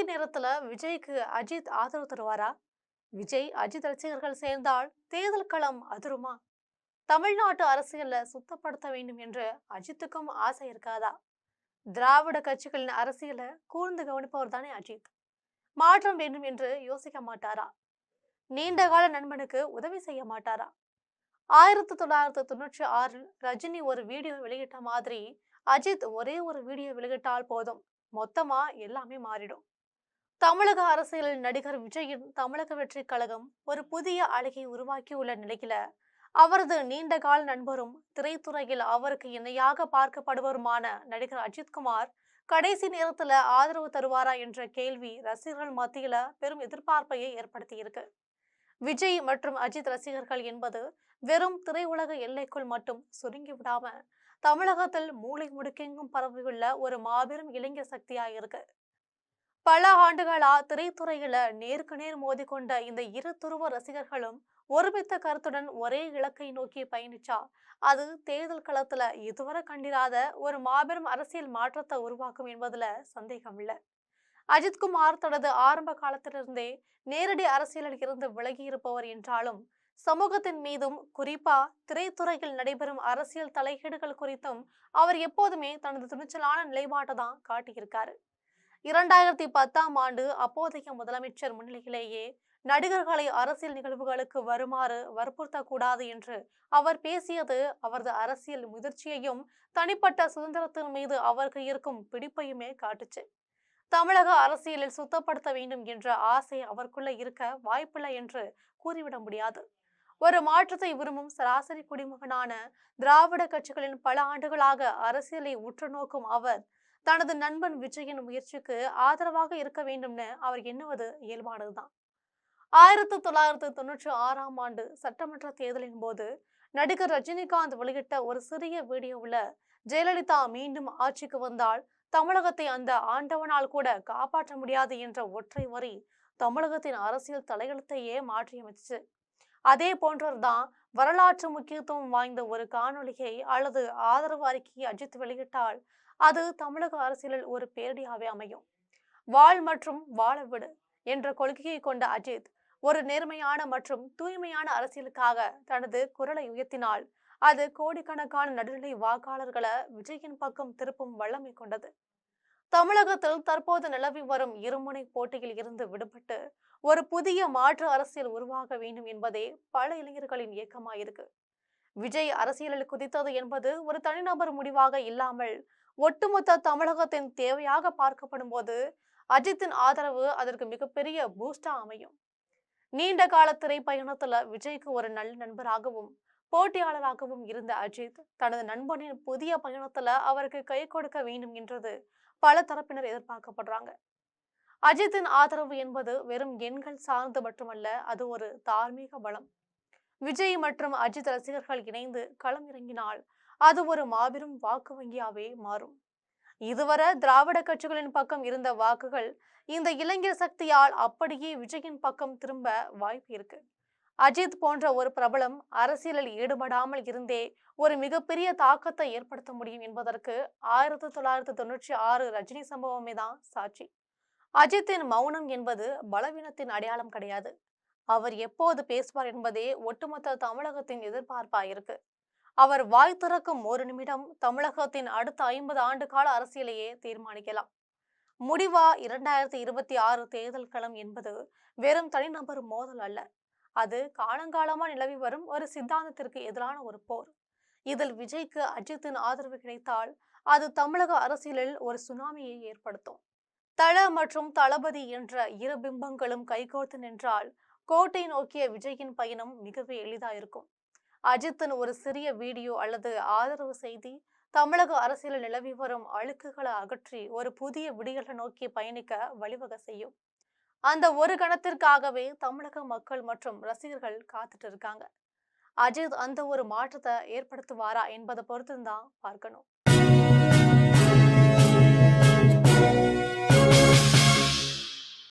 நேரத்துல விஜய்க்கு அஜித் ஆதரவு தருவாரா? விஜய் அஜித் ரசிகர்கள் சேர்ந்தால் தேர்தல் களம் அதிருமா? தமிழ்நாட்டு அரசியல்ல சுத்தப்படுத்த வேண்டும் என்று அஜித்துக்கும் ஆசை இருக்காதா? திராவிட கட்சிகளின் அரசியல கூர்ந்து கவனிப்பவர் தானே அஜித். மாற்றம் வேண்டும் என்று யோசிக்க மாட்டாரா? நீண்டகால நண்பனுக்கு உதவி செய்ய மாட்டாரா? 1996 ரஜினி ஒரு வீடியோ வெளியிட்ட மாதிரி அஜித் ஒரே ஒரு வீடியோ வெளியிட்டால் போதும், மொத்தமா எல்லாமே மாறிடும். தமிழக அரசியலில் நடிகர் விஜயின் தமிழக வெற்றி கழகம் ஒரு புதிய அழகை உருவாக்கியுள்ள நிலையில அவரது நீண்டகால நண்பரும் திரைத்துறையில் அவருக்கு இணையாக பார்க்கப்படுவருமான நடிகர் அஜித்குமார் கடைசி நேரத்துல ஆதரவு தருவாரா என்ற கேள்வி ரசிகர்கள் மத்தியில பெரும் எதிர்பார்ப்பையை ஏற்படுத்தியிருக்கு. விஜய் மற்றும் அஜித் ரசிகர்கள் என்பது வெறும் திரையுலக எல்லைக்குள் மட்டும் சுருங்கி விடாம தமிழகத்தில் மூளை முடுக்கெங்கும் பரவியுள்ள ஒரு மாபெரும் இளைஞர் சக்தியாயிருக்கு. பல ஆண்டுகளா திரைத்துறையில நேருக்கு நேர் மோதிக்கொண்ட இந்த இரு துருவ ரசிகர்களும் ஒருமித்த கருத்துடன் ஒரே இலக்கை நோக்கி பயணிச்சா அது தேர்தல் களத்துல இதுவரை கண்டிராத ஒரு மாபெரும் அரசியல் மாற்றத்தை உருவாக்கும் என்பதுல சந்தேகம் இல்லை. அஜித்குமார் தனது ஆரம்ப காலத்திலிருந்தே நேரடி அரசியலில் இருந்து விலகி இருப்பவர் என்றாலும் சமூகத்தின் மீதும் குறிப்பா திரைத்துறையில் நடைபெறும் அரசியல் தலையீடுகள் குறித்தும் அவர் எப்போதுமே தனது துணிச்சலான நிலைப்பாட்டை தான் காட்டியிருக்காரு. 2010ஆம் ஆண்டு அப்போதைய முதலமைச்சர் முன்னிலையிலேயே நடிகர்களை அரசியல் நிகழ்வுகளுக்கு வருமாறு வற்புறுத்தக்கூடாது என்று அவர் பேசியது அவரது அரசியல் முதிர்ச்சியையும் தனிப்பட்ட சுதந்திரத்தின் மீது அவருக்கு இருக்கும் பிடிப்பையுமே காட்டுச்சு. தமிழக அரசியலில் சுத்தப்படுத்த வேண்டும் என்ற ஆசை அவருக்குள்ள இருக்க வாய்ப்பில்லை என்று கூறிவிட முடியாது. ஒரு மாற்றத்தை விரும்பும் சராசரி குடிமகனான திராவிட கட்சிகளின் பல ஆண்டுகளாக அரசியலை உற்று நோக்கும் அவர் தனது நண்பன் விஜயின் முயற்சிக்கு ஆதரவாக இருக்க வேண்டும்னு அவர் எண்ணுவது இயல்பானதுதான். 1996ஆம் ஆண்டு சட்டமன்ற தேர்தலின் போது நடிகர் ரஜினிகாந்த் வெளியிட்ட ஒரு சிறிய வீடியோவில் ஜெயலலிதா மீண்டும் ஆட்சிக்கு வந்தால் தமிழகத்தை அந்த ஆண்டவனால் கூட காப்பாற்ற முடியாது என்ற ஒற்றை வரி தமிழகத்தின் அரசியல் தலையெழுத்தையே மாற்றியமைச்சு. அதே போன்றதுதான் வரலாற்று முக்கியத்துவம் வாய்ந்த ஒரு காணொலியை அல்லது ஆதரவு அறிக்கையை அஜித் வெளியிட்டால் அது தமிழக அரசியலில் ஒரு பேரடியாவே அமையும். வாழ் மற்றும் வாழ விடு என்ற கொள்கையை கொண்ட அஜித் ஒரு நேர்மையான மற்றும் தூய்மையான அரசியலுக்காக தனது குரலை உயர்த்தினால் அது கோடிக்கணக்கான நடுநிலை வாக்காளர்களை விஜயின் பக்கம் திருப்பும் வல்லமை கொண்டது. தமிழகத்தில் தற்போது நிலவி வரும் இருமுனை போட்டியில் இருந்து விடுபட்டு ஒரு புதிய மாற்று அரசியல் உருவாக வேண்டும் என்பதே பல இளைஞர்களின் இயக்கமாயிருக்கு. விஜய் அரசியலில் குதித்தது என்பது ஒரு தனிநபர் முடிவாக இல்லாமல் ஒட்டுமொத்த தமிழகத்தின் தேவையாக பார்க்கப்படும் போது அஜித்தின் ஆதரவு அதற்கு மிகப்பெரிய பூஸ்டா அமையும். நீண்ட கால திரைப்பயணத்துல விஜய்க்கு ஒரு நல்ல நண்பராகவும் போட்டியாளராகவும் இருந்த அஜித் தனது நண்பனின் புதிய பயணத்துல அவருக்கு கை கொடுக்க வேண்டும் என்றது பல தரப்பினர் எதிர்பார்க்கப்படுறாங்க. அஜித்தின் ஆதரவு என்பது வெறும் எண்கள் சார்ந்து மட்டுமல்ல, அது ஒரு தார்மீக பலம். விஜய் மற்றும் அஜித் ரசிகர்கள் இணைந்து களம் இறங்கினால் அது ஒரு மாபெரும் வாக்கு வங்கியாவே மாறும். இதுவரை திராவிட கட்சிகளின் பக்கம் இருந்த வாக்குகள் இந்த இளைஞர் சக்தியால் அப்படியே விஜயின் பக்கம் திரும்ப வாய்ப்பு இருக்கு. அஜித் போன்ற ஒரு பிரபலம் அரசியலில் ஈடுபடாமல் இருந்தே ஒரு மிகப்பெரிய தாக்கத்தை ஏற்படுத்த முடியும் என்பதற்கு 1996 ரஜினி சம்பவமே தான் சாட்சி. அஜித்தின் மௌனம் என்பது பலவீனத்தின் அடையாளம் கிடையாது. அவர் எப்போது பேசுவார் என்பதே ஒட்டுமொத்த தமிழகத்தின் எதிர்பார்ப்பாயிருக்கு. அவர் வாய் திறக்கும் ஒரு நிமிடம் தமிழகத்தின் அடுத்த 50 ஆண்டு கால அரசியலையே தீர்மானிக்கலாம். முடிவா 2026 தேர்தல் களம் என்பது வெறும் தனிநபர் மோதல் அல்ல. அது காலங்காலமா நிலவி வரும் ஒரு சித்தாந்தத்திற்கு எதிரான ஒரு போர். இதில் விஜய்க்கு அஜித்தின் ஆதரவு கிடைத்தால் அது தமிழக அரசியலில் ஒரு சுனாமியை ஏற்படுத்தும். தல மற்றும் தளபதி என்ற இரு பிம்பங்களும் கைகோர்த்து நின்றால் கோட்டை நோக்கிய விஜயின் பயணம் மிகவே எளிதாயிருக்கும். அஜித்தின் ஒரு சிறிய வீடியோ அல்லது ஆதரவு செய்தி தமிழக அரசியலில் நிலவி வரும் அழுக்குகளை அகற்றி ஒரு புதிய விடியலை நோக்கி பயணிக்க வழிவகை செய்யும். அந்த ஒரு கணத்திற்காகவே தமிழக மக்கள் மற்றும் ரசிகர்கள் காத்துட்டு இருக்காங்க. அஜித் அந்த ஒரு மாற்றத்தை ஏற்படுத்துவாரா என்பதை பொறுத்து தான் பார்க்கணும்.